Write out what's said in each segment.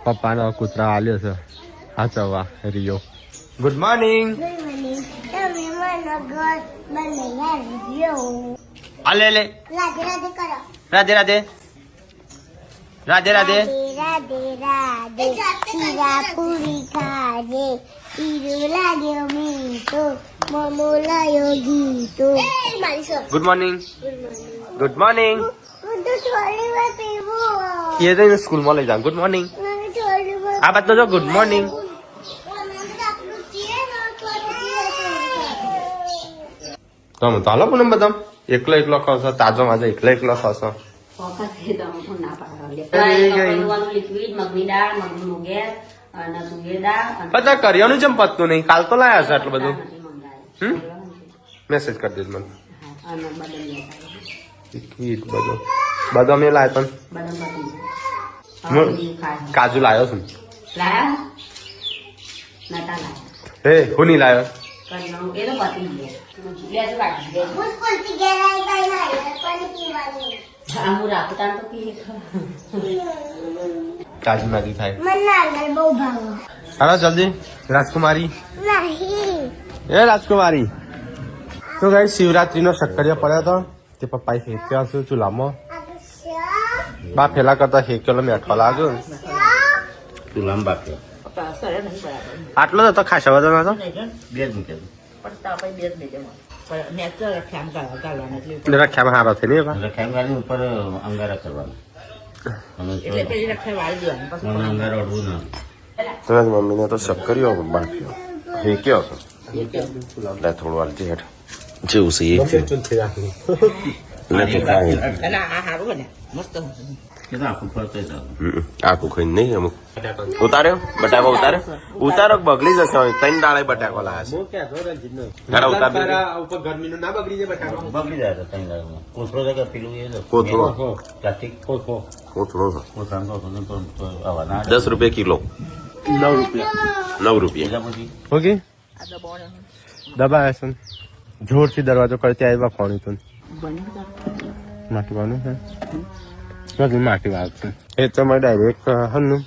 પપ્પાનો કૂતરા આલ્યો છે હાચવવા રિયો. Good morning. અલે લે રાધે રાધે રાધે રાધે. રાધે રાધે શીરા પૂરી ખાજે ઈરું લાગ્યો મીઠો મમો લાયો ગીતો. Good morning. Good morning. એ તો સ્કૂલમાં લઈ જાવ. Good morning. આ બાદ તો જો ગુડ મોર્નિંગ. તમે ચાલો પૂનમ બધા એકલો એકલો ખાશો તાજો માજો એકલો એકલો ખાશો. બધા કરિયાનું જેમ પતતું નહીં. કાલ તો લાયા છે આટલું બધું. મેસેજ કરી દેજો મને. બધું બધું અમે લાવ્યો પણ કાજુ લાવ્યો છું. હે હું નહીં લાવ્યો. કાજુ નાજી થાય. હાલો જલ્દી રાજકુમારી. એ રાજકુમારી. તો ગાઈ શિવરાત્રી નો શક્કરિયા પડ્યો હતો તે પપ્પાએ હેક્યો હશે ચૂલામાં. બા ફેલા કરતા હેકેલો મેઠો લાગ્યો. ચૂલામાં બાફ્યો. આટલો જ હતો ખાસો બધો નતો. રખ્યામાં હારો છે ને ઉપર અંગારા કરવાના. મમ્મીને તો શક્કરિયો બાફ્યો હેક્યો હતો. થોડું વાલજી હેઠ જેવું છે આખું ખાઈ નહીં અમુક ઉતાર્યો બટાકો ઉતારો બગડી જશે. 3 દાળે બટાકો લાયા છે. ગરમી ના બગડી જાય બટાકો. બગડી જાય 3 દાળમાં. કોથળો પેલું કોથળો 10 રૂપિયા કિલો. 9 રૂપિયા. ઓકે દબાય છે જોરથી દરવાજો કરે ત્યાં આવ્યા ફોન તું માટી વાનું છે માટી વાત છે એ તો મેં ડાયરેક્ટ હનું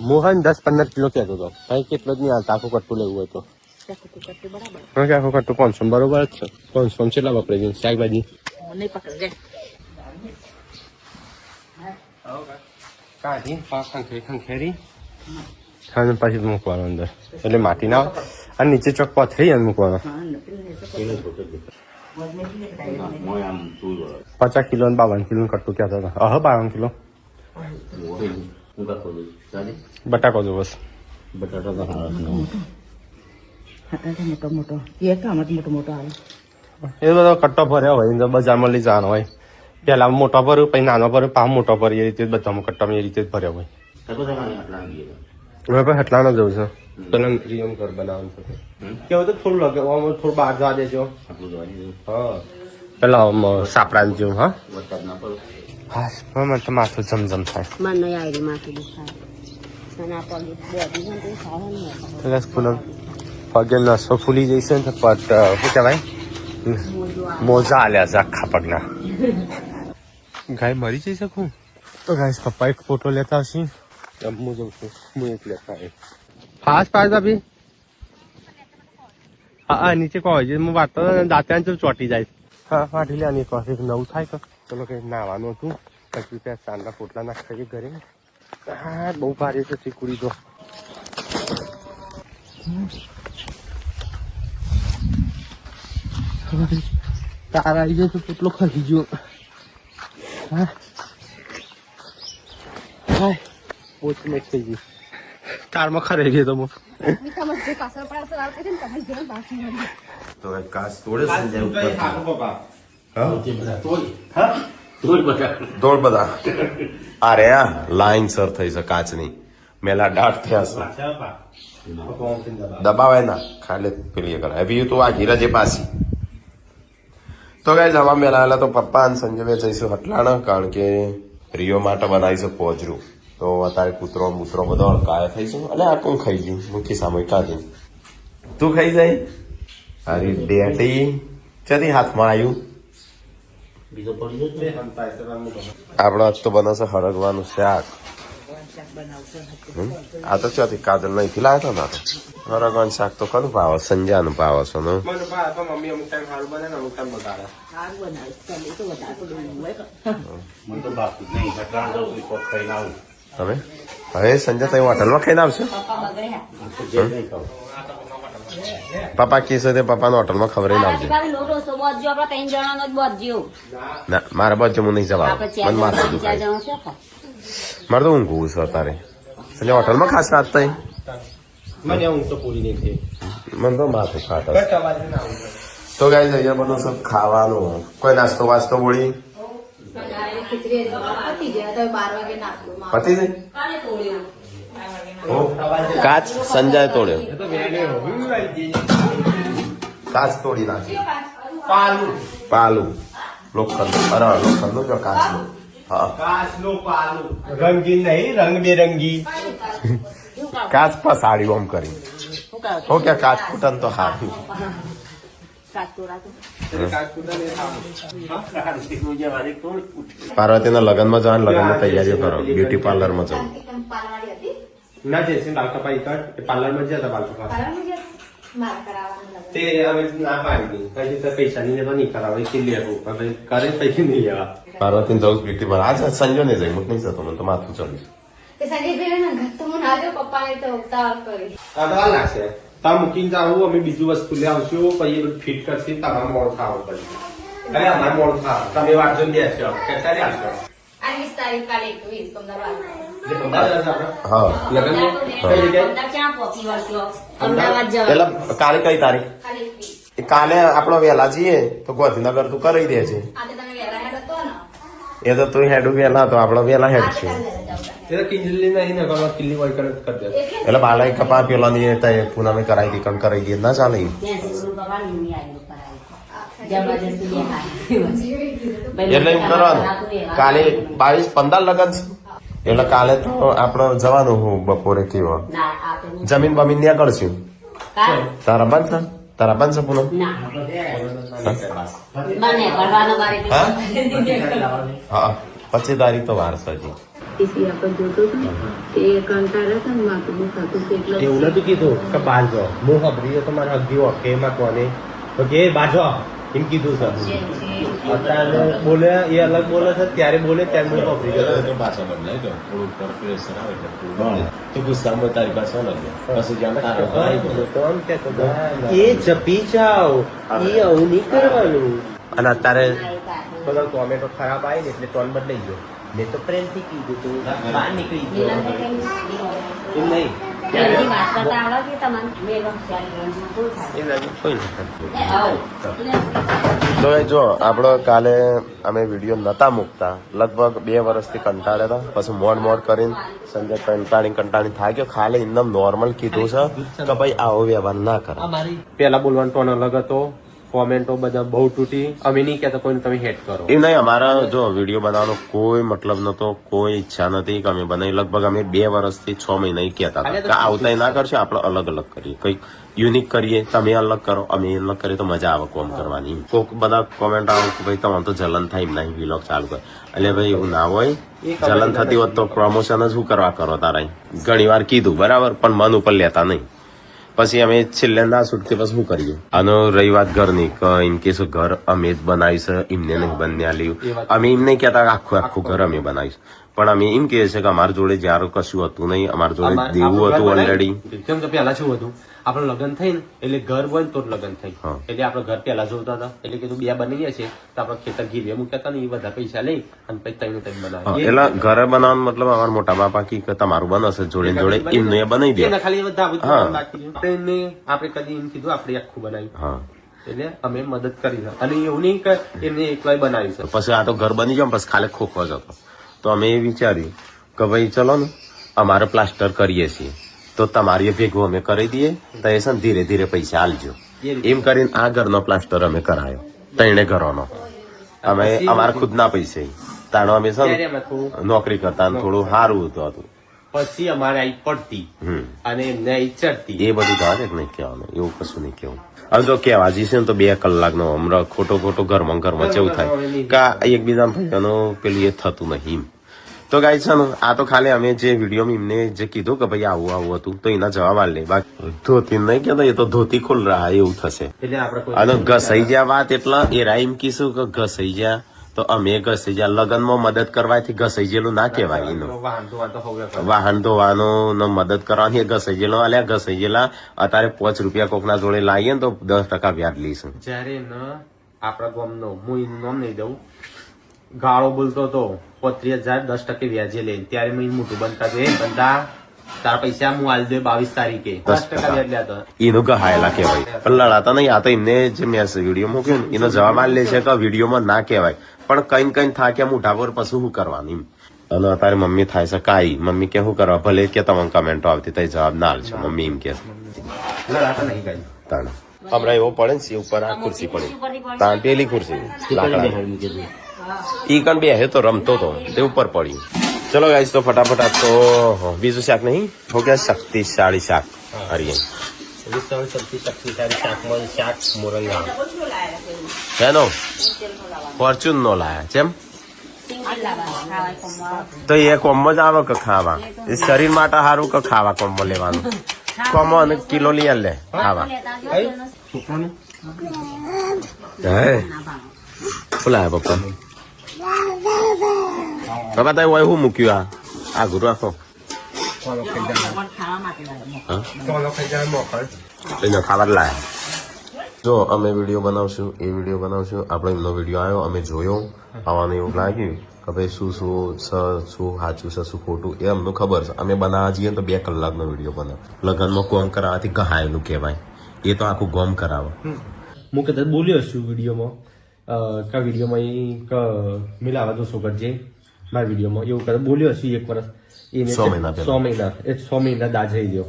મોહન 10-15 કિલો કહેતો હતો કઈ કેટલો જ નહીં આવતા. આખું કટ્ટું લેવું હોય તો આખું કટ્ટું 500 બરોબર જ છે. 500 કેટલા વપરાય છે શાકભાજી કાઢી ખંખેરી અને પછી મૂકવાનો અંદર એટલે માટી ના આવે અને નીચે ચોક પથરી અને મૂકવાનો. 50 કિલો અને 52 કિલો કટ્ટું કહેતા હતા. 52 કિલો બટાકો જો બસ. એ બધો કટ્ટો ભર્યો હોય બજારમાં લઈ જવાનો હોય. પેલા મોટો ભર્યો પછી નાનો ભર્યો પાછો મોટો ભર્યો એ રીતે બધામાં કટ્ટામાં એ રીતે જ ભર્યો હોય. હવે પણ હટલાનો જવું છે પેલા રિયમ ઘર બનાવવાનું છે કેવું તો થોડું લાગે થોડું બહાર જવા દેજો. હા પેલા સાપડા જેવું. હા હા મને તો માથું જમજમ થાય. પગે નસો ફૂલી જઈશે ને પટ શું કહેવાય મોજા આલ્યા છે આખા પગના. ગાય મરી જઈ શકું તો ગાય પપ્પા એક ફોટો લેતા હશે. હું જઉં છું હું એક લેતા ફાસ્ટ પાસ અભી. હા નીચે કહો છે હું વાત દાંત્યા ચોટી જાય. હા વાટી લે એક વાર નવું થાય તો ચલો કઈ નાવાનું હતું પછી ત્યાં ચાંદા પોટલા નાખાઈએ ઘરે. હા બહુ ભારે છે ચીકુડી તો. તારા આવી જાય તો પોટલો ખસી ગયો. હા હા પોચ મેચ થઈ ગઈ કારમાં ખરાઈ ગયો તો હું. તો કાચ તોડે દોડ બધા અરે લાઈન સર થઈ છે કાચની મેલા દાટ થયા છે દબાવાય ના ખાલી પેલી કરાય હવે તો આ ઘીરા જે પાછી. તો ગાઈસ હવા મેલાયેલા તો પપ્પા અને સંજય જઈશું હટલાણા કારણ કે રિયો માટે બનાવીશું પોજરું. તો અત્યારે કૂતરો મૂતરો બધો અળકાયો થઈશું. એટલે આ કોણ ખાઈ ગયું મૂકી સામે કાઢી તું ખાઈ જાય. અરે ડેટી ચથી હાથમાં આવ્યું બીજો પડી ગયો આપડે આજ તો બનાવશે હરગવાનું શાક આ તો ચોથી કાજલ નહીં લાવ્યા હતા ને હરગવાનું શાક તો કનું ભાવ સંજાનું ભાવ છે ને મમ્મી અમુક ટાઈમ સારું બને ને અમુક ટાઈમ બગાડે મને તો બાકી નહીં ત્રણ કોટ ખાઈને આવું હવે હવે સંજય તમે હોટલમાં ખાઈને આવશો જે નહીં ખાવું પપ્પા કહેશે તે પપ્પાને હોટલમાં ખબર આવજે ના મારા બાજુ હું નહીં જવા મને માથું દુખાય મારે તો ઊંઘવું છે અત્યારે એટલે હોટલમાં ખાસ રાત થઈ મને ઊંઘ તો પૂરી નહીં થઈ. મને તો માથું ખાતા તો ગાઈ જઈએ બધું સબ ખાવાનું કોઈ નાસ્તો વાસ્તો બોલી પતિ જઈ કાચ સંજય તોડ્યો કાચ તોડી નાખ્યો પાલું લોખંડ અરે લોખંડ નું જો કાચ નું હા કાચનું પાલું રંગીન નહીં રંગબેરંગી. કાચ પસાડ્યું આમ કરી ઓકે કાચ ફૂટન તો હારું પાર્વતીના લગ્નમાં જવાનું લગ્નમાં તૈયારીઓ કરો બ્યુટી પાર્લરમાં જવું ના જયસિંહ બાલ કપાઈ કટ પાર્લરમાં જયા હતા બાલ કપા તે હવે ના પાડી પછી તો પૈસાની ને તો નહીં કરાવે કે લેવું હવે કરે પૈકી નહીં લેવા. પાર્વતીને જવું બ્યુટી પાર્લર આજે સંજો ને જઈ હું નહીં જતો મને તો માથું ચડ્યું અડવા લાગશે તા મૂકીને જાવું અમે બીજું વસ્તુ લઈ આવશું પછી ફિટ કરશે તમારે મોડ ખાવું પડશે. અરે અમારે મોડ ખાવ તમે વાંચો બેસો ક્યારે આવશો હા લગ્ન કઈ જગ્યાએ એટલે કાલે કઈ તારીખ કાલે આપણો વહેલા જઈએ તો ગાંધીનગર તું કરી દે છે એ તો તું હેડું વહેલા તો આપડે વહેલા હેડ છે એ તો કિંજલી નહીં ને કરવા કિલ્લી વાઈ કરી દે. એટલે બાલાઈ કપા પેલા ની પૂનમે કરાવી દી કણ કરાવી દે ના ચાલે એટલે એમ કરવાનું કાલે 22-15 લગન છે એટલે કાલે તો આપડે જવાનું હું બપોરે કેવો જમીન બમીન ત્યાં કરશું તારા બંધ છે તારા બંધ છે પૂનમ હા 25 તારીખ તો વાર છે હજી એવું નતું કીધું કે બહાર જાઓ હું ખબરી તો મારા હગી ઓકે એમાં કોને તો કે બહાર જાઓ એમ કીધું સર અત્યારે બોલે એ અલગ બોલે છે ત્યારે બોલે ત્યારે હું ખબરી ગયો તો ગુસ્સામાં તારી પાસે એ જપી જાઓ એ આવું નહીં કરવાનું. અને અત્યારે બધા ટોમેટો ખરાબ આવી ને એટલે ટોન બદલાઈ ગયો. મેં તો પ્રેમથી કીધું તું બહાર નીકળી ગયો એમ નહીં તો જો આપડે કાલે અમે વિડીયો નતા મૂકતા લગભગ 2 વર્ષથી કંટાળ્યા હતા પછી મોડ કરીને સંજય કંટાળી થાય ગયો ખાલી એકદમ નોર્મલ કીધું છે કે ભાઈ આવો વ્યવહાર ના કરે. પેલા બોલવાનો ટોન અલગ હતો કોમેન્ટો બધા બહુ તૂટી અમે નહીં કહેતા કોઈને તમે હેટ કરો એ નહીં અમારા જો વિડીયો બનાવવાનો કોઈ મતલબ નતો કોઈ ઈચ્છા નથી કે અમે બનાવી લગભગ અમે 2 વર્ષથી 6 મહિના કહેતા હતા કે આવતા ના કરશે આપણે અલગ અલગ કરીએ કઈક યુનિક કરીએ તમે અલગ કરો અમે અલગ કરીએ તો મજા આવે કોમ કરવાની. કોક બધા કોમેન્ટ આવે કે ભાઈ તમારે તો જલન થાય એમ નહીં વિલોગ ચાલુ કરે એટલે ભાઈ એવું ના હોય જલન થતી હોત તો પ્રમોશન જ શું કરવા કરો તારા ઘણી વાર કીધું બરાબર પણ મન ઉપર લેતા નહીં પછી અમે છેલ્લે ના છૂટતી પછી શું કરીએ. આનો રહી વાત ઘરની ઇન કેસ ઘર અમે જ બનાવીશ એમને નહીં બન્યા લ્યું અમે એમ નહીં કહેતા કે આખું ઘર અમે બનાવીશ પણ અમે એમ કહીએ છીએ કે અમારા જોડે જયારે કશું હતું નહીં અમારા જોડે દેવું હતું ઓલરેડી. કેમ કે પેલા શું હતું આપડે લગ્ન થઈ ને એટલે ઘર બને તો લગ્ન થઈ એટલે આપડે ઘર પેલા જોતા હતા એટલે કીધું 2 બની છે તો આપડે ખેતર ગીરવે મૂક્યા હતા ને એ બધા પૈસા લઈ અને પછી તઈને બનાવે એટલે ઘરે બનાવવાનું મતલબ અમારા મોટા બાપા કી કે તમારું બનશે જોડે જોડે એમને બનાવી દે ખાલી આપડે કદી એમ કીધું આપડે આખું બનાવ્યું એટલે અમે મદદ કરી અને એવું નહીં કે એમને એકલા બનાવી છે. પછી આ તો ઘર બની જાય પછી ખાલી ખોખો જ હતો તો અમે એ વિચાર્યું કે ભાઈ ચલો ને અમારે પ્લાસ્ટર કરીએ છીએ તો તમારી ભેગું અમે કરી દઈએ તો એ છે ને ધીરે ધીરે પૈસા આલજો એમ કરીને આ ઘરનો પ્લાસ્ટર અમે કરાયો 3 ઘરોનો અમે અમારા ખુદના પૈસે તાણો અમે છે નોકરી કરતા થોડું સારું હતું પછી અમારે આઈ પડતી અને એમને આઈ ચડતી એ બધું જવા દે નહીં કહેવાનું એવું કશું નહીં કેવું હવે જો કહેવા જઈશે ને તો 2 કલાકનો હમણાં ખોટો ઘરમાં કેવું થાય કે એકબીજા ભાઈઓનું પેલું એ થતું નહીં. તો ગાઈ છે ને આ તો ખાલી અમે જે વિડીયોમાં એમને જે કીધું કે ભાઈ આવું હતું તો એના જવાબ આલે. બાકી ધોતી નહીં કહેતો, એ તો ધોતી ખુલ રહ્યા એવું થશે. અને ઘસાઈ ગયા વાત એટલે એ રાઈમ કીશું કે ઘસાઈ ગયા તો અમે ઘસાઈ ગયા. લગ્નમાં મદદ કરવાથી ઘસાઈ ગયેલું ના કહેવાય. એનું વાહન ધોવાનું ને મદદ કરવાની ઘસાઈ ગયેલો અલ્યા. ઘસાઈ ગયેલા અત્યારે 5 રૂપિયા કોકના જોડે લાવીએ ને તો 10% વ્યાજ લઈશું. જયારે આપણા ગામનો હું એનું નામ નહીં દઉં ગાળો બોલતો હતો 35,000 10% વ્યાજે લે ત્યારે મેં મોટું બનતા છે બનતા તારા પૈસા હું આલી દે 22 તારીખે 10% વ્યાજ લેતો એનું ગહાયેલા કહેવાય. પણ લડાતા નહીં. આ તો એમને જે મેં વિડીયો મૂક્યો ને એનો જવાબ આલી લે છે કે વિડીયોમાં ના કહેવાય પણ કઈ થાક્યા મોઢા પર પછી શું કરવાનું. અને અત્યારે મમ્મી થાય છે કાઈ મમ્મી કે શું કરવા ભલે કે તમને કમેન્ટો આવતી તો જવાબ ના આલશે. મમ્મી એમ કે લડાતા નહીં કઈ તાણ હમણાં એવો પડે ને ઉપર આ ખુરશી પડી તાણ પેલી ખુરશી લાકડા ઈ કણ બે તો રમતો તો તે ઉપર પડ્યું. ચલો ગાઈસ તો ફટાફટ આ તો બીજું શાક નહીં હો ગયા શક્તિશાળી શાક હરિયે શક્તિશાળી શાકમાં શાક મોરંગા એનો ફોર્ચ્યુન નો લાયા જેમ તો એ કોમ્બો જ આવે કે ખાવા એ શરીર માટે સારું કે ખાવા કોમ્બો લેવાનું કોમ્બો અને કિલો લઈ લે ખાવા બોલાય પપ્પા પપ્પા તારે હોય શું મૂક્યું આ ગુરુ રાખો ખાવા લાયા. જો અમે વિડીયો બનાવશું આપણે એમનો વિડીયો આવ્યો અમે જોયો આવવાનું એવું લાગ્યું કે ભાઈ શું સાચું છે શું ખોટું એ અમને ખબર છે. અમે બનાવવા જઈએ તો 2 કલાકનો વિડીયો બનાવ. લગ્નમાં કોમ કરાવવાથી ગહાયેલું કહેવાય. એ તો આખું ગોમ કરાવે. હું કદાચ બોલ્યો છું વિડીયોમાં મિલાવા દો કરજે મારા વિડીયોમાં એવું કદાચ બોલ્યો છું 1 વર્ષ 6 મહિના 6 મહિના દાજાઈ ગયો.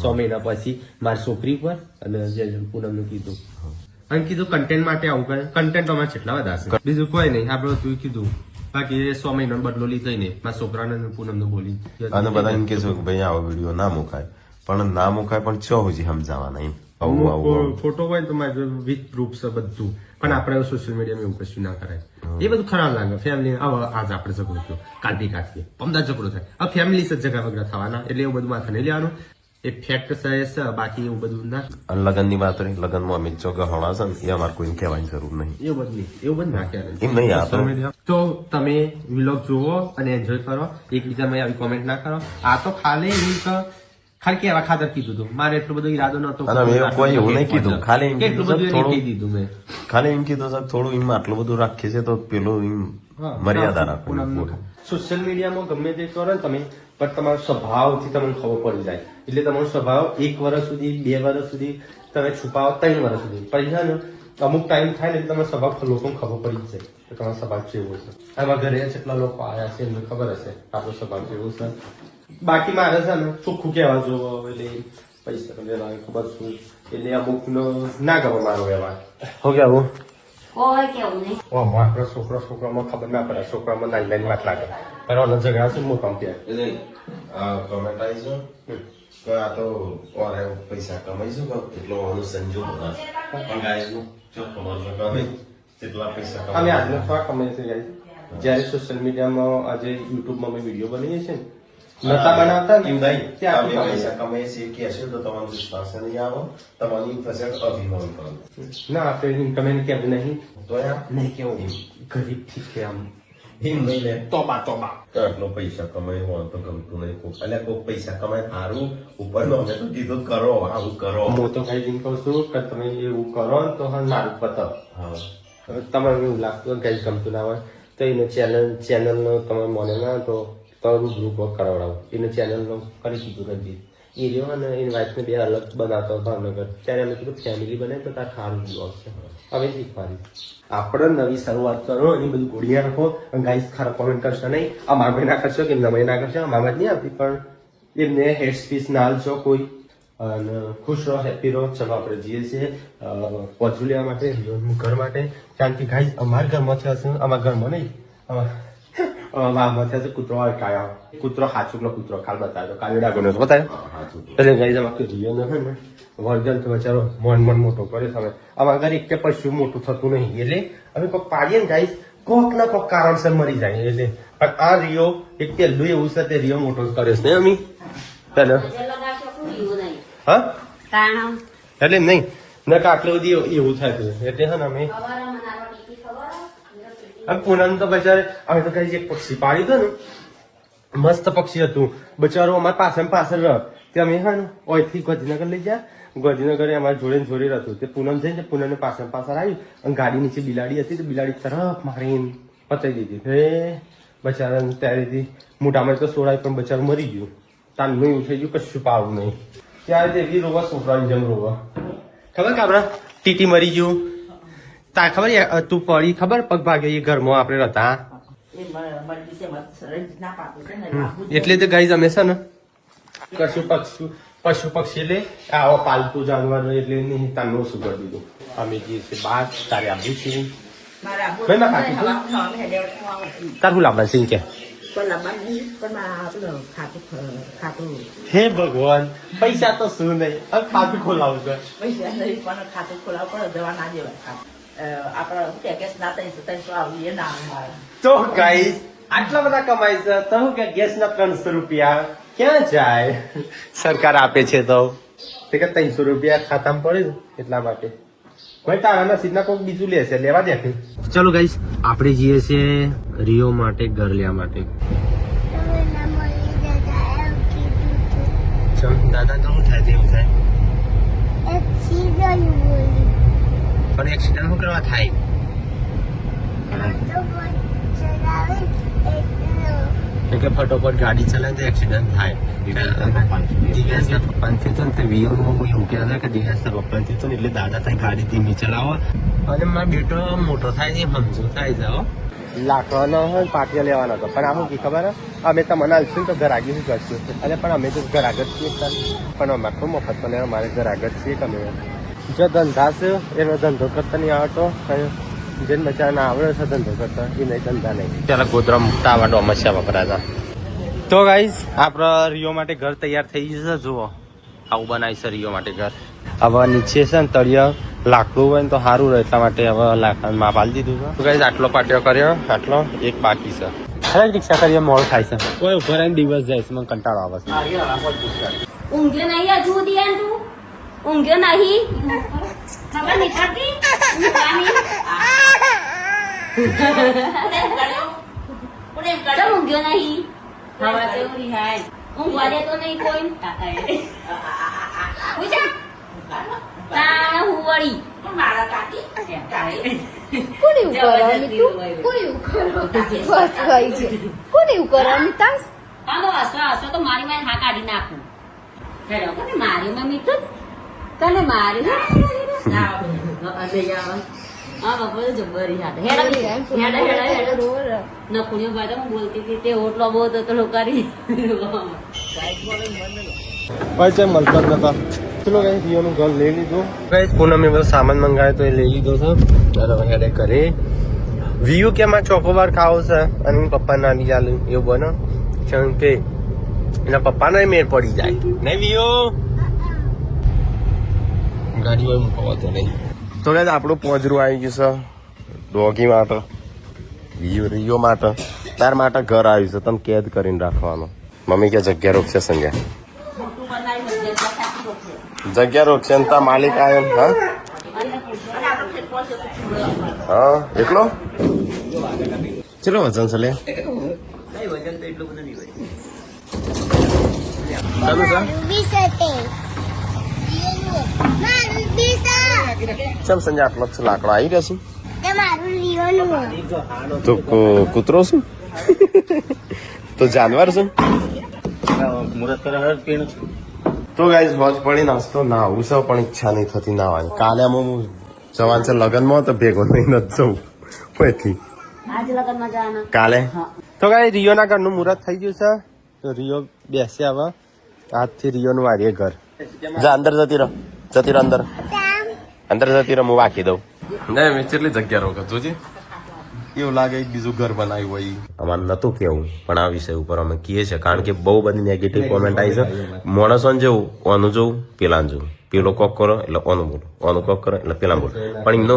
6 મહિના પછી મારી છોકરી પર અને જે પૂનમનું કીધું અને કીધું કન્ટેન્ટ માટે આવું કરે. કન્ટેન્ટ અમારે કેટલા બધા છે બીજું કોઈ નહીં. આપડે તું કીધું બાકી 6 મહિનાનો બદલો લીધો ને મારા છોકરાને પૂનમનું બોલી અને બધા એમ કે છે કે ભાઈ આવો વિડીયો ના મુકાય પણ ચો હજી સમજાવવાના એમ ફોટો હોય તો મારે વિથ પ્રૂફ છે બધું પણ આપણે સોશિયલ મીડિયામાં એવું કશું ના કરાય. એ બધું ખરાબ લાગે. ફેમિલી આજ આપણે ઝઘડો થયો કાઢી કાઢીએ પમદા ઝઘડો થાય. હવે ફેમિલી છે ઝઘડા વગડા થવાના એટલે એવું બધું માથે નહીં લેવાનું. એ ફેક્ટ છે બાકી એવું બધું ના. અને લગ્ન ની વાત રહી લગ્નમાં અમે જો ગહણા છે ને એ અમારે કોઈને કહેવાની જરૂર નહીં. એવું બધું ના કહેવાય એમ નહીં આપણે તો તમે વ્લોગ જુઓ અને એન્જોય કરો. એકબીજામાં આવી કોમેન્ટ ના કરો. આ તો ખાલી કેવા ખાતર કીધું હતું. મારે એટલો બધો ઈરાદો નતો. કોઈ એવું નહીં કીધું. ખાલી એટલું બધું કહી દીધું મેં. ખાલી એમ કીધું સાહેબ થોડું એમ આટલું બધું રાખીએ છે તો પેલું મર્યાદા રાખવું. સોશિયલ મીડિયામાં ગમે તે કરો ને તમે પણ તમારો સ્વભાવથી તમને ખબર પડી જાય. એટલે તમારો સ્વભાવ 1 વર્ષ સુધી 2 વર્ષ સુધી તમે છુપાવો 3 વર્ષ સુધી પછી ને અમુક ટાઈમ થાય ને એટલે તમારો સ્વભાવ લોકોને ખબર પડી જાય કે તમારો સ્વભાવ કેવો છે. આમાં ઘરે જેટલા લોકો આવ્યા છે એમને ખબર હશે આપણો સ્વભાવ કેવો છે. બાકી મારે છે ને ચોખ્ખું કહેવા જોવો એટલે પૈસા ખબર છું એટલે અમુક ના ગમે મારો વ્યવહાર. હો કેવું આપડે છોકરામાં ખબર ના પડે. છોકરામાં નાની વાત લાગે પણ ઝઘડા છે મોટા કમેન્ટ આવી છે આ તો પૈસા કમાઈશું એટલો સંજોગ કેટલા પૈસા અમે આજનો થોડા કમાઈ છે જયારે સોશિયલ મીડિયામાં આજે યુટ્યુબમાં અમે વિડીયો બનાવીએ છીએ નતા બનાવતા ને ત્યાં પૈસા કમાઈએ છીએ કહેશો તો તમારો વિશ્વાસ નહીં આવો તમારી અભિમાન કરો. ના આપણે ઇન્કમ કેમ નહીં તો નહીં કેવું ગરીબ ઠીક છે આમ એમ નહીં લે તોબા આટલો પૈસા કમાય હોય તો ગમતું નહીં. એટલે કોઈ પૈસા કમાય સારું ઉપર અમે તો કીધું કરો આવું કરો. હું તો કઈ એમ કહું છું કે તમે એવું કરો ને તો મારું પતવ. હવે તમારે એવું લાગતું કઈ ગમતું ના હોય તો એને ચેનલનો તમે મને ના તો રૂબરૂ કરાવડાવો. એને ચેનલનો કરી દીધું નથી એ રહ્યો અને એની વાઇફને 2 અલગ બનાવતો ભાવનગર. ત્યારે અમે કીધું ફેમિલી બને તો તાર સારું બ્લોગ છે. હવે શીખવાડી આપણે નવી શરૂઆત કરો એની બધું ગોળિયા રાખો. ગાઈસ ખરાબ કોમેન્ટ કરશો નહીં. અમારા ભાઈ ના કરશો કે એમના ભાઈ ના કરશો અમારા જ નહીં આવતી પણ એમને હેડ સ્પીચ ના હાલશો કોઈ. અને ખુશ રહો હેપી રહો. ચલો આપણે જઈએ છીએ પહોંચવું લેવા માટે ઘર માટે કારણ કે ગાઈસ અમારા ઘરમાંથી હશે અમારા ઘરમાં નહીં વાહમાં થયા છે કૂતરો અટકાયો કૂતરો હાચુકલો કૂતરો ખાલ બતાવ્યો કાલે ડાગોનો બતાવ્યો એટલે ગઈ જવા રીયો ને હે ને વર્જન તો બચારો મન મોટો કરે તમે અમારા ઘરે એક પશુ મોટું થતું નહીં એટલે અમે કોઈક પાડીએ ને ગાઈસ કોક ના કોક કારણસર મરી જાય એટલે પણ આ રિયો એક પહેલું એવું છે તે રિયો મોટો કરે છે ને અમી ચાલો હા એટલે નહીં ન આટલું બધી એવું થાય છે એટલે હે ને અમે પૂનમ તો બચારે અમે તો કઈ એક પક્ષી પાડી દો ને મસ્ત પક્ષી હતું બચારો અમારા પાછળ રહ તે અમે હા ને ઓયથી ગાંધીનગર લઈ ગયા ગાંધીનગર અમારા જોડે જોડે હતું તે પૂનમ જઈને પૂનમ ને પાછળ આવ્યું અને ગાડી નીચે બિલાડી હતી તો બિલાડી તરફ મારીને પતાવી દીધી હે બચારા ત્યારેથી મોટામાં તો સોળાય પણ બચારું મરી ગયું તાનું એવું થઈ ગયું કશું પાવું નહીં ત્યારે તેવી રોવા છોકરાની જેમ રોવા ખબર કે આપણા ટીટી મરી ગયું તા ખબર તું પડી ખબર પગ ભાગે એ ઘરમાં આપણે હતા એટલે તો ગઈ અમે છે ને કશું પશુ પક્ષી એટલે આવો પાલતુ જાનવર એટલે નહીં તાનું શું કરી દીધું અમે જે છે બાર તારે આપ્યું છે તારું લાવવાનું સિંહ કે હે ભગવાન પૈસા તો શું નહીં ખાતું ખોલાવું છે તો ગાઈસ આટલા બધા કમાય છે તો હું કે ગેસ ના 300 રૂપિયા ક્યાં જાય સરકાર આપે છે તો તે કે 300 રૂપિયા ખાતામાં પડે એટલા માટે કોઈ તારા નસીબના કોઈક બીજું લેશે લેવા દે ચલો ગાઈસ આપણે જઈએ છીએ રિયો માટે ઘર લેવા માટે દાદા તો શું થાય તેવું થાય પણ એક્સિડન્ટ શું કરવા થાય કે ફટોફટ ગાડી ચલાવે તો એક્સિડન્ટ થાય દિવ્યાસના પપ્પાથી તો ને વિયોમાં કોઈ એવું કહેતા કે દિવ્યાસના પપ્પાથી તો એટલે દાદા ત્યાં ગાડી ધીમી ચલાવો અને મારો બેટો મોટો થાય છે સમજો થાય જાઓ લાકડાનો હોય પાટિયા લેવાનો હતો પણ આમ કી ખબર અમે તમને આલશું ને તો ઘર આગળ શું કરશું અને પણ અમે તો ઘર આગળ છીએ પણ અમારે તો મફત પણ અમારે ઘર આગળ છીએ કે અમે જો ધંધા છે એનો ધંધો કરતા નહીં આવતો જેને બચારાને આવડે છે ધંધો કરતા એ નહીં ધંધા નહીં પેલા ગોધરા મુકતા આવવાનો સમસ્યા વપરાતા તો ગાઈસ આપણા રિયો માટે ઘર તૈયાર થઈ જશે જુઓ આવું બનાવી છે રિયો માટે ઘર હવે નીચે છે ને તળિયા લાકડું હોય ને તો સારું રહે એટલા માટે હવે લાકડામાં માપ આલી દીધું છે તો ગાઈસ આટલો પાટિયો કર્યો આટલો એક બાકી છે ખરે રિક્ષા કરીએ મોડ થાય છે કોઈ ઉભા રહીને દિવસ જાય છે મને કંટાળો આવે છે ઊંઘ્યો નહીં હજુ દિયાન તું ઊંઘ્યો નહીં ખબર નહીં ખાતી ચમ ઊંઘ્યો નહીં હવે તો રિહાય ઊંઘવા દેતો નહીં કોઈ ના હું વળી મારા કાકી કોની ઉકરાની તું કોની ઉકરાની બસ ગઈ છે કોની ઉકરાની તાસ આનો આસો તો મારી માં હા કાઢી નાખું હેડો કોને મારી મમ્મી તો તને મારી ના આ બાપા જબરી હાથ હેડો નકુણીઓ બાદ હું બોલતી હતી તે ઓટલો બહુ તો લોકારી ભાઈ છે મળતો જ નતા ચલો કઈ રિયોનું ઘર લઈ લીધું કઈ પૂનમે બધો સામાન મંગાવ્યો તો એ લઈ લીધો છે હવે હેડે કરે વ્યૂ કે માં ચોકોબાર ખાવો છે અને હું પપ્પા નાની ચાલુ એવું બનો કેમ કે એના પપ્પાનો મેળ પડી જાય નહીં વ્યૂ ગાડી હોય મૂકવા તો નહીં તો કઈ આપણું પોજરું આવી ગયું છે ડોગી માટે રિયો માટે તાર માટે ઘર આવ્યું છે તમે કેદ કરીને રાખવાનું મમ્મી કે જગ્યા રોકશે સંજ્ઞા જગ્યા રોકશે ને તા માલિક આવ્યો હા હા એટલો ચલો વજન છે લે ચમ સંજ્ઞા આટલો જ લાકડો આવી રહેશે તો કૂતરો શું તો જાનવર શું મુહૂર્ત કરે પીણ તો ગાઈસ હોજ પડી નાસ્તો ના આવું છે પણ ઈચ્છા નહીં થતી ના આવવાની કાલે હું જવાન છે લગ્નમાં તો ભેગો નહીં નથી જવું કોઈથી આજ લગનમાં જવાના કાલે તો ગાઈ રિયો ના ઘરનું મુહૂર્ત થઈ ગયું છે તો રિયો બેસે હવે આજથી રિયો નું વારીએ ઘર જા અંદર જતી રહો અંદર જતી રહો હું વાંકી દઉં નહીં મેં કેટલી જગ્યા રોક જોજી એવું લાગે બીજું ઘર બનાવ્યું હોય. અમારે નતું કેવું પણ આ વિષય ઉપર અમે કહીએ છીએ કારણ કે બહુ બધી નેગેટિવ કોમેન્ટ આવી છે. માણસોને જેવું ઓનું જોવું પેલાને જોવું, પેલો કોક કરો એટલે ઓનું બોલો, ઓનું કોક કરો એટલે પેલા બોલો, પણ એમનો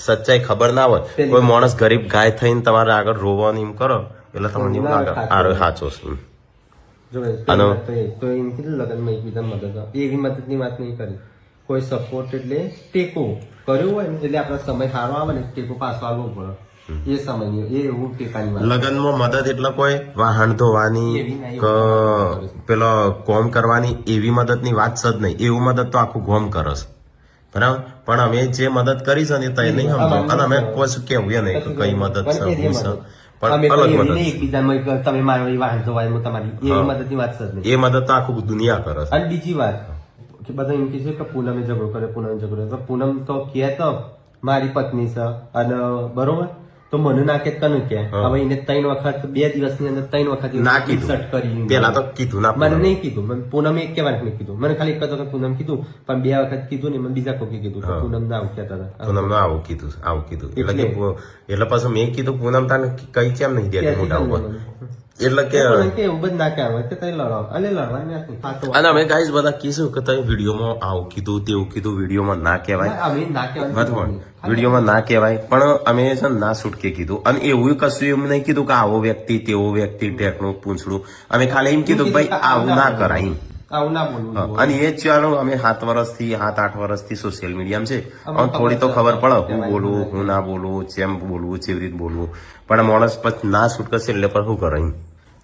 સચ્ચાઈ ખબર ના હોય. કોઈ માણસ ગરીબ ગાય થઈને તમારે આગળ રોવાનું એમ કરો એટલે તમને એવું લાગે આરો સાચો છે એમ. તો એમ કીધું લગ્નમાં એકબીજા મદદ એવી મદદની વાત નહીં કરી. કોઈ સપોર્ટ એટલે ટેકો કર્યો હોય ને એટલે આપણા સમય સારો આવે ને ટેકો પાછો આવવો પડે. એ સમયની એ એવું ટેકાની વાત. લગ્નમાં મદદ એટલે કોઈ વાહન ધોવાની કે પેલો કોમ કરવાની એવી મદદની વાત જ નહીં. એવું મદદ તો આખું ગોમ કરે છે બરાબર, પણ અમે જે મદદ કરી છે ને તે નહીં સમજો અને અમે કોઈ કેવું નહીં કે કઈ મદદ છે હું છે, પણ અલગ મદદ. એકબીજામાં તમે મારો વાહન ધોવાય હું તમારી એવી મદદની વાત જ નહીં. એ મદદ તો આખું દુનિયા કરે છે. અને બીજી વાત કે બધા એમ કહે છે કે પૂનમે ઝઘડો કરે, પૂનમ ઝઘડો કરે. પૂનમ તો કે તો મારી પત્ની છે અને બરોબર તો મને ના કે કનું કે હવે એને 3 વખત 2 દિવસની અંદર 3 વખત ના કીધું કરી. પેલા તો કીધું ના, મને નહીં કીધું. મને પૂનમે એક વાર નહીં કીધું. મને ખાલી એક વખત પૂનમ કીધું પણ 2 વખત કીધું ને મને બીજા કોઈ કીધું પૂનમ ના આવું કહેતા હતા. પૂનમ ના આવું કીધું એટલે પછી મેં કીધું પૂનમ તાને કઈ કેમ નહીં દેતી મોટા ઉપર એટલે કે એવું બધું ના કહેવાય કે તઈ લડો અને લડવાની નથી. અને અમે ગાઈસ બધા કીધું કે તમે વિડીયોમાં આવું કીધું તેવું કીધું, વિડીયોમાં ના કહેવાય. અમે ના કહેવાય વિડીયોમાં ના કહેવાય પણ અમે છે ને ના છૂટકે કીધું. અને એવું કશું એમ નહીં કીધું કે આવો વ્યક્તિ તેવો વ્યક્તિ ટેકનું પૂંછડું. અમે ખાલી એમ કીધું ભાઈ આવું ના કરાય એમ. આવું ના બોલવું. અને એ જ ચાલો અમે 7-8 વર્ષથી સોશિયલ મીડિયામાં છે અને થોડી તો ખબર પડે હું બોલું હું ના બોલું, જેમ બોલવું કેવી રીતે બોલવું. પણ માણસ પછી ના છૂટકશે એટલે પણ શું કરે.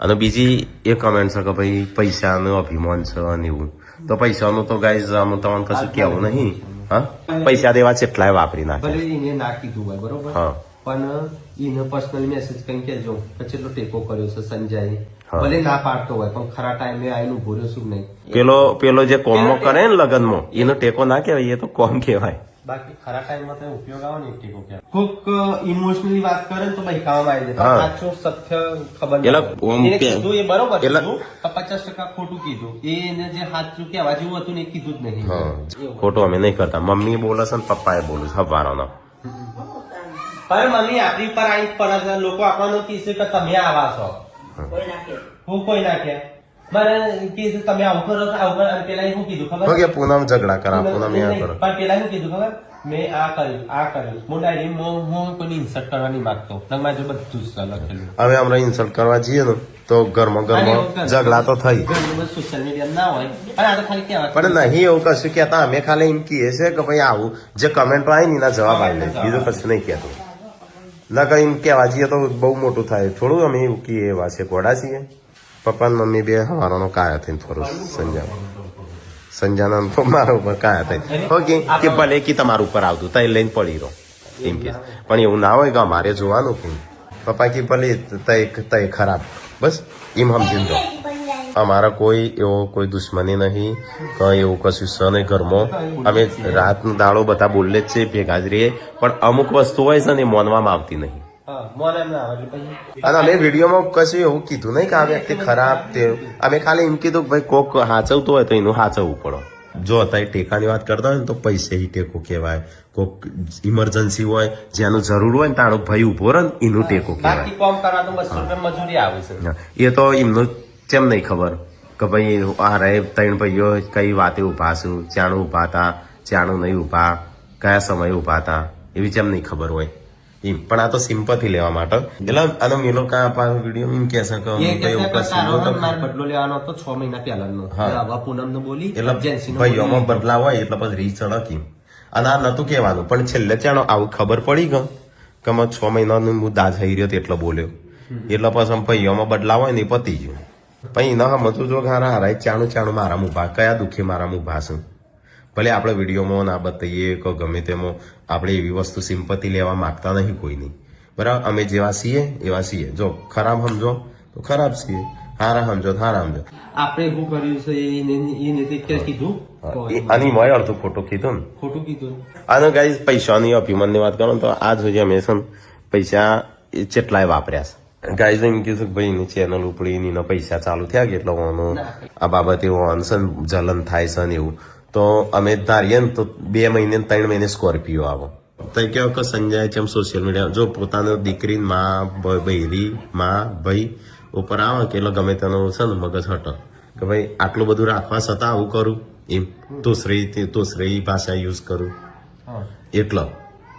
અને બીજી એ કમેન્ટ છે કે ભાઈ પૈસાનું અભિમાન છે અને એવું. તો પૈસાનું તો ગાઈઝ આમ તમને કશું કહેવું નહીં. હા, પૈસા દેવા કેટલાય વાપરી નાખે. ભલે એને ના કીધું હોય બરોબર, હા, પણ એને પર્સનલ મેસેજ કઈ કેજો કે કેટલો ટેકો કર્યો છે સંજય. ભલે ના પાડતો હોય પણ ખરા ટાઈમે આવીને ઉભો રહ્યો શું નહીં. પેલો જે કોમો કરે ને લગ્નમાં એનો ટેકો ના કહેવાય, એ તો કોમ કહેવાય. બાકી ખરા ટાઈમમાં તો ઉપયોગ આવે ને ટેકો કહેવાય. કોક ઇમોશનલી વાત કરે તો ભાઈ કામ આવી જાય. સાચું સત્ય ખબર એને કીધું એ બરોબર કીધું, 50% ખોટું કીધું. એને જે સાચું કહેવા જેવું હતું ને એ કીધું જ નહીં. ખોટું અમે નહીં કરતા. મમ્મી બોલે છે ને પપ્પાએ બોલું છે હવારોનો. પણ મમ્મી આપણી પર આવી પડે છે. લોકો આપણને કીધું કે તમે આવા છો, હું કોઈ ના કે મારે કીધું તમે આવું કરો છો આવું કરો. અને પેલા શું કીધું ખબર? પૂનમ ઝઘડા કરા, પૂનમ એ કરો. પણ પેલા શું કીધું ખબર? મેં આ કર્યું. હું ડાયરી હું કોઈની ઇન્સલ્ટ કરવા નહીં માંગતો. તમારે જો બધું જ લખેલું. હવે અમે ઇન્સલ્ટ કરવા જઈએ ને તો ઘરમાં ઝઘડા તો થઈ. સોશિયલ મીડિયા ના હોય પણ આ તો ખાલી કહેવાય. પણ નહીં એવું કશું કહેતા. અમે ખાલી એમ કહીએ છે કે ભાઈ આવું જે કમેન્ટ આવી ને એના જવાબ આવી લે, બીજું કશું નહીં કહેતું. ના કઈ એમ કહેવા જઈએ તો બહુ મોટું થાય. થોડું અમે એવું કહીએ એવા છે ઘોડા છીએ. પપ્પા ને મમ્મી બે હવારોનો કાયા થઈને થોડું સંજાના મારા ઉપર કાયા થાય. ઓકે કે ભલે કે તમારા ઉપર આવતું તઈ લઈને પડી રહો એમ કે. પણ એવું ના હોય કે અમારે જોવાનું કે પપ્પા કે ભલે તય ખરાબ બસ એમ સમજીને જો. અમારા કોઈ એવો કોઈ દુશ્મની નહીં કઈ એવું કશું છે નહીં ઘરમાં. અમે રાતનો દાડો બધા બોલે જ છે, ભેગા જ રહીએ. પણ અમુક વસ્તુ હોય છે ને એ માનવામાં આવતી નહીં. અને અમે વિડીયોમાં કશું એવું કીધું નહીં કે આ વ્યક્તિ ખરાબ તે. અમે ખાલી એમ કીધું કે ભાઈ કોક હાચવતું હોય તો એનું હાચવવું પડે. જો અત્યારે ટેકાની વાત કરતા હોય ને તો પૈસે ટેકો કહેવાય. કોક ઇમરજન્સી હોય જેનું જરૂર હોય ને તારો ભાઈ ઉભો રહે ને એનું ટેકો કહેવાય. એ તો એમનું કેમ નહીં ખબર કે ભાઈ આ રે 3 ભાઈઓ કઈ વાતે ઉભા છું, ચાણું ઉભા હતા, ચાણું નહીં ઉભા, કયા સમયે ઉભા હતા એવી કેમ નહીં ખબર હોય એમ. પણ આ તો સિમ્પથી લેવા માટે એટલે આનો મેલો કા વિડીયો એમ કે છે કે બદલો લેવાનો હતો 6 મહિના પહેલા પૂનમ બોલી એટલે ભાઈઓમાં બદલાવ હોય એટલે પછી રીચ ચડકી. અને આ નતું કહેવાનું પણ છેલ્લે ચાણો આવું ખબર પડી ગયો કે 6 મહિનાનું હું દાજ થઈ રહ્યો એટલો બોલ્યો એટલે પછી ભાઈઓમાં બદલાવ હોય ને એ પતી ગયું. પછી એના સમજવું જો હારા ચાણું મારા ઉભા કયા દુઃખે મારા ઉભા છું. ભલે આપણે વિડીયોમાં ના બતાવીએ કે ગમે તેમાં આપણે એવી વસ્તુ સિમ્પથી લેવા માંગતા નહીં કોઈની. બરાબર, અમે જેવા છીએ એવા છીએ. જો ખરાબ સમજો તો ખરાબ છીએ, હારા સમજો તો હારા સમજો. આપણે શું કર્યું છે એ કીધું આની મેં અડધું ખોટું કીધું ને ખોટું કીધું. આનો ગાઈઝ પૈસાની અભિમાનની વાત કરો તો આજ સુધી અમે છે પૈસા કેટલાય વાપર્યા છે. ગાઈઝ એમ કીધું કે ભાઈ એની ચેનલ ઉપડી એના પૈસા ચાલુ થયા કે એટલે આ બાબતે જલન થાય છે ને એવું. તો અમે ધારીએ ને તો 2 મહિને 3 મહિને સ્કોર્પિયો આવો તો કેવો કે સંજય જેમ સોશિયલ મીડિયા જો પોતાનો દીકરી માં બૈરી માં ભાઈ ઉપર આવે કે એટલે ગમે તેનો છે ને મગજ હટો કે ભાઈ આટલું બધું રાખવા છતાં આવું કરું એમ તોસરી ભાષા યુઝ કરું એટલો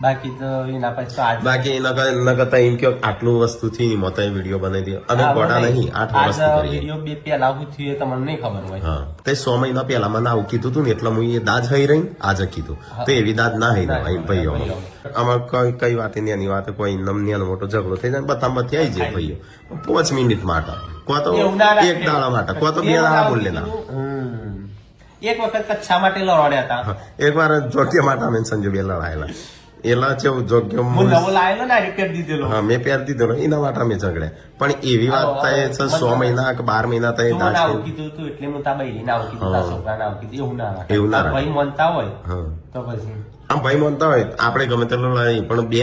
બાકી તો એના પછી તો આજ બાકી એના કરતા એમ કે આટલું વસ્તુ થી મોટા વિડીયો બનાવી દે અને ગોડા નહીં 8 વર્ષ કરીએ વિડીયો બે પેલા આવું થયું એ તમને નહીં ખબર હોય. હા તે 6 મહિના પહેલા મને આવું કીધું હતું ને એટલે હું એ દાજ હઈ રહી આજે કીધું તો એવી દાજ ના હઈ રહી ભાઈઓ આમાં કઈ વાત એની વાત કોઈ નાનો મોટો ઝઘડો થઈ જાય બધા બધી આવી જાય ભાઈઓ 5 મિનિટ માટે કો તો એક દાડા માટે કો તો બે દાડા બોલે ના એક વખત કચ્છા માટે લડ્યા હતા. એક વાર જોગ્ય માટે અમે સંજુ બે લડાયેલા એલા કેવું જોગ્ય હું નવો લાયેલો ને રિપેર દીધેલો. હા મેં પહેર દીધેલો એના માટે અમે ઝઘડ્યા પણ એવી વાત થાય છે 6 મહિના કે 12 મહિના થાય તું આવું કીધું હતું એટલે હું તા બૈરી ના આવું કીધું તા છોકરા ના આવું કીધું એવું ના રાખે. એવું ના રાખે. ભાઈ માનતા હોય હા તો પછી આમ ભાઈ માનતા હોય આપણે ગમે તે લડાઈ પણ બે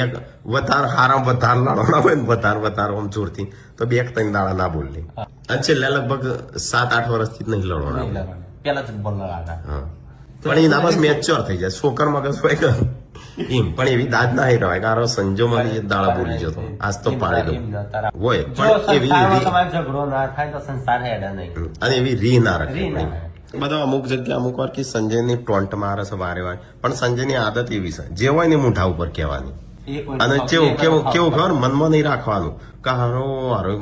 વધારે હારામ વધારે લડવાના હોય ને વધારે આમ જોરથી તો 2-3 દાડા ના બોલી અને છેલ્લે લગભગ 7-8 વર્ષથી જ નહીં લડવાના પેલા જ બોલ લડાતા. હા પણ એના બસ મેચ્યોર થઈ જાય છોકર મગજ હોય કે એમ પણ એવી દાદ ના રહેવાય કારણ સંજો મને દાડા બોલી જતો આજ તો પાડી દઉં હોય પણ એવી તમારે ઝઘડો ના થાય તો સંસાર હેડા નહીં. અને એવી રી ના રી ના રાખે બધા અમુક જગ્યાએ અમુક વાર કે સંજયની ટોન્ટ મારે છે વારે વાર પણ સંજયની આદત એવી છે જે હોય ને મોઢા ઉપર કહેવાની અને કેવું ખબર મનમાં નહીં રાખવાનું કે હારો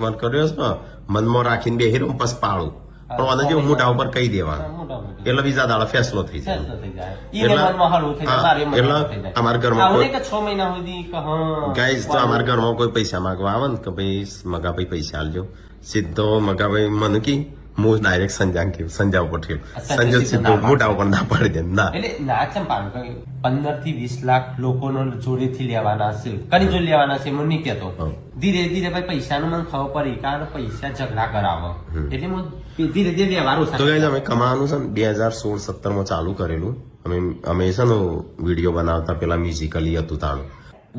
મન કર્યો છે મનમાં રાખીને બેહી રહું પછી પાડું પણ આને જેવું મોઢા ઉપર કહી દેવાનું એટલે બીજા દાડા ફેસલો થઈ જાય અમારા ઘરમાં ગાઈઝ તો અમારા ઘરમાં કોઈ પૈસા માંગવા આવે ને કે ભાઈ મગાભાઈ પૈસા આલજો સીધો મગાભાઈ મને કી હું ડાયરેક્ટ સંજા ઉપર થયો સંજય સીધો મોઢા ઉપર ના પાડી દે ના એટલે ના છે 15 થી 20 લાખ લોકોનો જોડેથી લેવાના છે કની જોડે લેવાના છે હું નહીં કહેતો ધીરે ધીરે ભાઈ પૈસાનું મને ખબર પડી કારણ પૈસા ઝઘડા કરાવો એટલે હું ધીરે ધીરે વ્યવહારો તો ગાઈઝ અમે કમાવાનું છે ને 2016-17 માં ચાલુ કરેલું અમે છે ને વિડીયો બનાવતા પેલા મ્યુઝિકલી હતું તાણું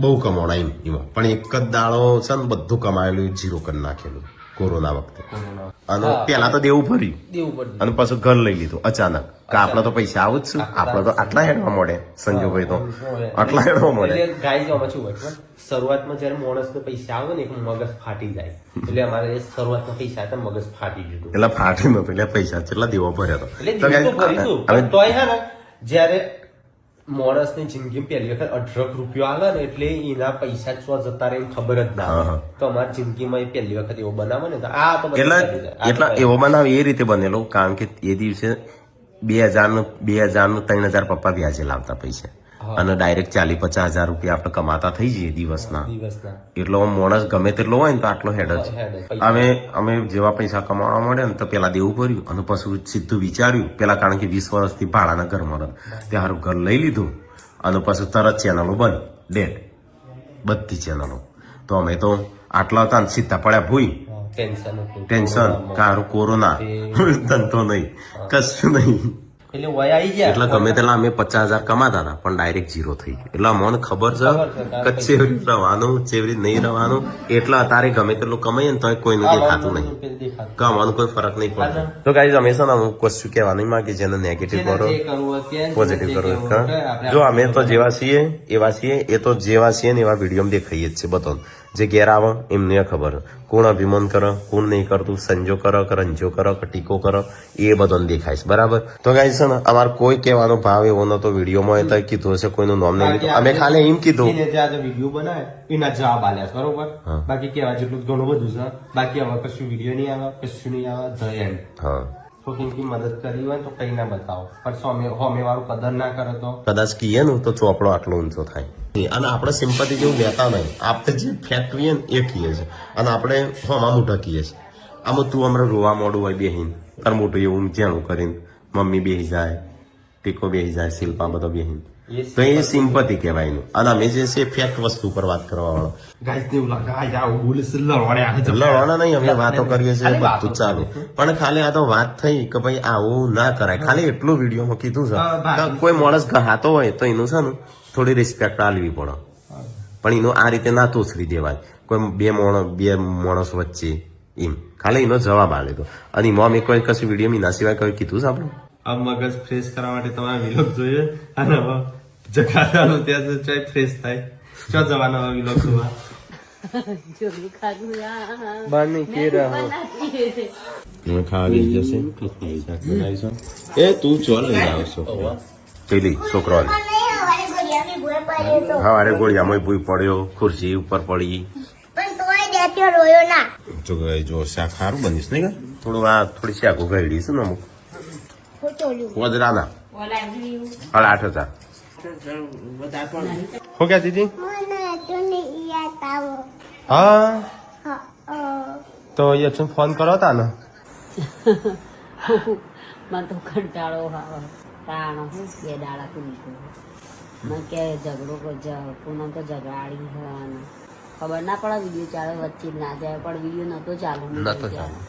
બહુ કમાણા એમાં પણ એક જ દાડો છે ને બધું કમાયેલું 0 કરી નાખેલું કોરોના વખતે અને પેલા તો દેવું ભર્યું અને પાછું ઘર લઈ લીધું અચાનક કે આપડે તો પૈસા આવું જ છું આપડે તો આટલા હેડવા મળે સંજુભાઈ તો આટલા હેડવા મળે શરૂઆતમાં જયારે માણસ ને પૈસા આવે ને મગજ ફાટી જાય એટલે અમારે શરૂઆતમાં પૈસા હતા મગજ ફાટી ગયું એટલે ફાટી નતું એટલે પૈસા કેટલા દેવા ભર્યા તો જયારે માણસ ની જિંદગી પહેલી વખત 18 રૂપિયો આવે ને એટલે એના પૈસા ચો જતા રહે ખબર જ ના આવે તો અમારી જિંદગીમાં પહેલી વખત એવો બનાવે ને તો આ તો એટલા એવો બનાવ એ રીતે બનેલો કારણ કે એ દિવસે 2000 3,000 પપ્પા વ્યાજે લાવતા પૈસા અને ડાયરેક્ટ 40-50 હજાર રૂપિયા આપણે કમાતા થઈ જઈએ દિવસના એટલો માણસ ગમે તેટલો હોય ને તો આટલો હેડ જ અમે જેવા પૈસા કમાવા મળે ને તો પેલા દેવું ભર્યું અને પછી સીધું વિચાર્યું પેલા કારણ કે 20 વર્ષથી ભાડાના ઘરમાં ત્યાં ઘર લઈ લીધું અને પછી તરત ચેનલો બંધ ડેડ બધી ચેનલો તો અમે તો આટલા હતા ને સીધા પડ્યા ભૂઈ ટેન્શન કારું કોરોના ધંધો નહીં કશું નહીં એટલે ગમે તેલા અમે 50,000 કમાતા હતા પણ ડાયરેક્ટ 0 થઈ ગયું એટલે મને ખબર છે કે ચેવરી રહેવાનું ચેવરી નહીં રહેવાનું એટલે અત્યારે ગમે તેટલું કમાઈએ ને તો કોઈનું દેખાતું નહીં કમાવાનું કોઈ ફરક નહીં પડતો તો ગાઈઝ અમે છે ને હું કશું કહેવા નહીં માંગે જેને નેગેટિવ કરો પોઝિટિવ કરો જો અમે તો જેવા છીએ એવા છીએ એ તો જેવા છીએ ને એવા વિડીયો દેખાઈએ જ છે બધો જે ઘેર આવે એમને ખબર કોણ અભિમાન કરે કોણ નહીં કરતું સંજો કરો કે રંજો કરો કે ટીકો કરો એ બધાને દેખાય છે બરાબર તો ગાઈસ છે ને અમારે કોઈ કહેવાનો ભાવ એવો નતો વિડીયોમાં તો કીધું હશે કોઈનું નામ નહીં લીધું અમે ખાલી એમ કીધું વિડીયો બનાવે એના જવાબ આલ્યા બરોબર બાકી કેવા જેટલું ઘણું બધું છે બાકી હવે કશું વિડીયો નહીં આવે કશું નહીં આવે ધ એન્ડ હા છોકરીની મદદ કરી હોય તો કઈ ના બતાવો પણ હોમે વાળું કદર ના કરે તો કદાચ કહીએ ને તો ચોપડો આટલો ઊંચો થાય અને આપણે સિમ્પથી જેવું લેતા નહીં આપણે જે ફેક્ટરી ને એ કહીએ છીએ અને આપણે હોમાં મોટા કહીએ છીએ આમાં તું હમણાં રોવા મોડું હોય બેહીને તાર મોટું એવું જેણું કરીને મમ્મી બેહી જાય ટીકો બેહી જાય શિલ્પા બધો બેહીને તો એ સિમ્પથી કહેવાય એનું અને અમે જે છે ફેક્ટ વસ્તુ પર વાત કરવા વાળો લડવાના નહીં અમે વાતો કરીએ છીએ બધું ચાલુ પણ ખાલી આ તો વાત થઈ કે ભાઈ આવું ના કરાય ખાલી એટલું વિડીયોમાં કીધું છે કોઈ માણસ ગહાતો હોય તો એનું છે ને થોડી રિસ્પેક્ટ આલવી પડે પણ એનું આ રીતે ના તોસરી દેવાય કોઈ બે માણસ વચ્ચે એમ ખાલી એનો જવાબ આલે તો અને એમાં અમે કોઈ કશું વિડીયો એના સિવાય કોઈ કીધું છે આપણે આ મગજ ફ્રેશ કરવા માટે તમારે વિલોગ જોઈએ અને જગાડવાનું ત્યાં તો ચાય ફ્રેશ થાય ચો જવાનો હવે વિલોક જોવા જોડું ખાધું બહાર ની કે રહો ખાવા જશે એ તું ચોલ લઈ આવશો પેલી છોકરો હવારે ગોળિયામાં ભૂઈ પડ્યો ખુરશી ઉપર પડી પણ તોય દેતો રોયો ના જો શાક સારું બનીશ નહીં થોડું આ થોડી શાકો ગળી છે ને અમુક હું ચોલ્યું વજરાના ઓલા 8,000 શું ક્યાં દીદી મને તો નહીં યાદ આવો હા હા તો યશું ફોન કરો તા ને મને તો કંટાળો આવે તાણો હું બે દાડા કુલતો મને કે ઝઘડો પૂનમ તો ઝઘડાડી ખબર ના પડે વિડીયો ચાલે વચ્ચે જ ના જાય પણ વિડીયો નતો ચાલુ નતો ચાલુ.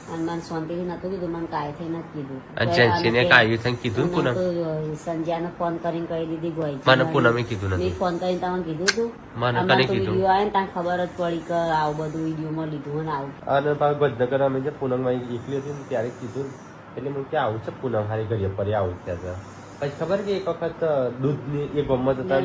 અને મને શાંતિથી નતું કીધું મને કાંઈ થઈ નથી કીધું અને જેન્સીને કાંઈ થઈને કીધું પૂનમ સંજ્યાને ફોન કરીને કહી દીધી ગોઈ મને પૂનમે કીધું મેં નથી ફોન કરીને તમને કીધું તું મને અમારે કને તો કીધું વિડીયો આવે ને ત્યાં ખબર જ પડી કે આવું બધું વિડીયોમાં લીધું ને આવું અને પાછું ગજનગર અમે જે પૂનમ એકલી હતી ને ત્યારે કીધું એટલે હું ક્યાં આવું છે પૂનમ હારી ઘડીએ પર આવું ત્યાં પછી ખબર કે એક વખત દૂધની એક ગમત હતા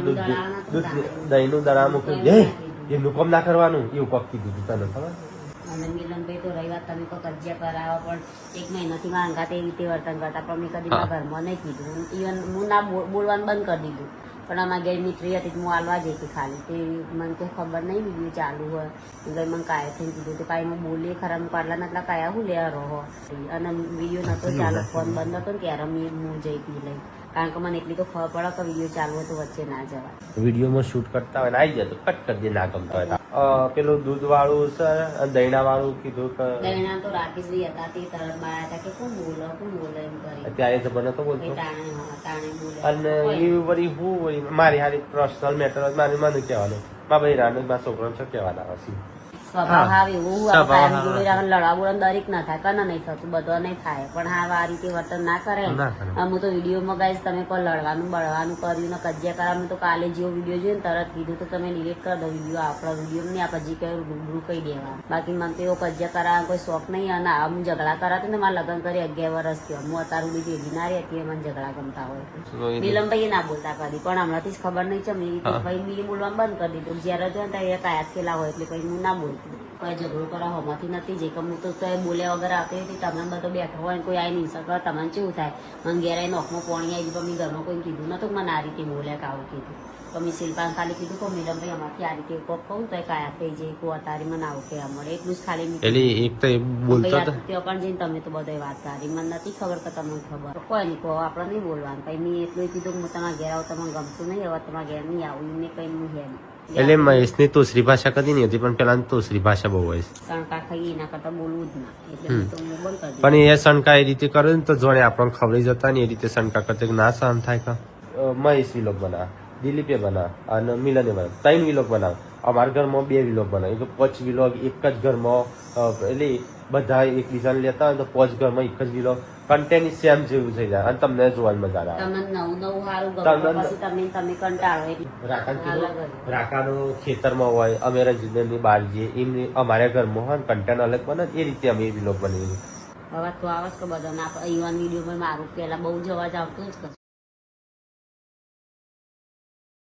દૂધ દહીંનું દડા મૂક્યું એમનું કામ ના કરવાનું એવું કોક કીધું હતું તને ખબર અને મિલનભાઈ તો રહી વાત તમે કોઈ કજિયા કરાવો પણ એક મહિનાથી માંગા તે રીતે વર્તન કરતા પણ મેં કદી મારા ઘરમાં નહીં કીધું ઇવન હું ના બોલવાનું બંધ કરી દીધું પણ આમાં ગેર મિત્રી હતી હું હાલવા જઈ હતી ખાલી તે મને કોઈ ખબર નહીં વિડીયો ચાલુ હોય ગઈ મને કાયા થઈને કીધું તો કાંઈ હું બોલીએ ખરા હું પાડલા નટલા કાયા હું લેવા રહો અને વિડીયો નતો ચાલુ ફોન બંધ હતો ને ત્યારે હું જઈ હતી લઈ કારણ કે મને એટલી તો ખબર પડે કે વિડીયો ચાલુ હોય તો વચ્ચે ના જવાય વિડીયોમાં શૂટ કરતા હોય ને આવી જાય તો કટ કરી દે ના ગમતા હોય પેલું દૂધ વાળું છે દહીણા વાળું કીધું કે દહીણા તો રાકેશભાઈ હતા તે તરત મારા હતા કે કોણ બોલે એમ કરી ત્યારે જબર નતો બોલતો તાણે બોલે અને એ વળી હું વળી મારી હારી પર્સનલ મેટર મારે મને કહેવાનું મારા ભાઈ રાનો મારા છોકરાને શું કહેવાના હશે સ્વભાવ હાવ એવું લડા બોલા દરેક ના થાય કને નહીં થતું બધો નહીં થાય પણ હા આ રીતે વર્તન ના કરે હું તો વિડીયોમાં ગાઈશ તમે કોઈ લડવાનું બળવાનું કર્યું ને કજિયા કરાવવાનું તો કાલે જેવો વિડીયો જોયું ને તરત કીધું તો તમે ડિલીટ કરી દો વિડીયો આપણા વિડીયો ને આપણે હજી કઈ રૂબરૂ કહી દેવા બાકી મને તો એવો કજિયા કરાવવાનો કોઈ શોખ નહીં અને હું ઝઘડા કરાતી ને મારા લગ્ન કરી 11 વર્ષ થયો હું અત્યારે બી ભેગી ના રહી હતી મને ઝઘડા ગમતા હોય નીલમભાઈ ના બોલતા કદી પણ હમણાંથી જ ખબર નહીં છે મેં ભાઈ બીજી બોલવાનું બંધ કરી દીધું જયારે જો ને ત્યારે કાયાત ખેલા હોય એટલે પછી હું ના બોલતી કોઈ ઝઘડો કરવા હોમાંથી નથી જે કે હું તો બોલ્યા વગર આવતી હતી તમે બધો બેઠો હોય ને કોઈ આવી નહીં શકે તમને કેવું થાય મને ઘેરાઈ નોખમાં પોણી આવી પણ મેં ઘરમાં કોઈ કીધું નતું મને આ રીતે બોલ્યા કે આવું કીધું તો મેં શિલ્પાને ખાલી કીધું કે મેડમ ભાઈ અમારથી આ રીતે કોક કહું તો કાયા થઈ જાય કોઈ અતારી મને આવું કે મળે એટલું જ ખાલી પણ જઈને તમે તો બધા વાત કરી મને નથી ખબર કે તમને ખબર કોઈ નહીં કહો આપણે નહીં બોલવાનું પછી મેં એટલું કીધું કે હું તમારા ઘેર આવું તમને ગમતું નહીં હવે તમારા ઘેર નહીં આવું એમને કઈ હું હેમ એટલે મહેશની તોસરી ભાષા કદી નહીં હતી પણ પેલા તોસરી ભાષા બહુ હોય છે સણકા ખાઈ એના કરતા બોલવું જ ના એટલે હું તો હું બંધ કરી પણ એ શણકા એ રીતે કરે ને તો જોડે આપણને ખબર જતા ને એ રીતે શણકા કરતા કે ના સહન થાય કે મહેશ વિલોક બનાવ દિલીપે બનાવ અને મિલને બનાવ 3 વિલોક બનાવ અમારા ઘરમાં 2 વિલોક બનાવ એટલે 5 વિલોક એક જ ઘરમાં એટલે બધા એકબીજાને લેતા હોય તો 5 ઘરમાં એક જ વિલોક કન્ટેન્ટ સેમ જેવું થઈ જાય અને તમને જોવાની મજા આવે તમને નવું હારું ગમે પછી તમે કંટાળો રાકાનો ખેતરમાં હોય અમે રજીની બહાર જઈએ એમની અમારા ઘરમાં હોય કન્ટેન્ટ અલગ બને એ રીતે અમે વિલોક બનાવીએ હવે તો આવે કે બધા ના યુવાન વિડીયો માં મારું પેલા બહુ જવા જ આવતું જ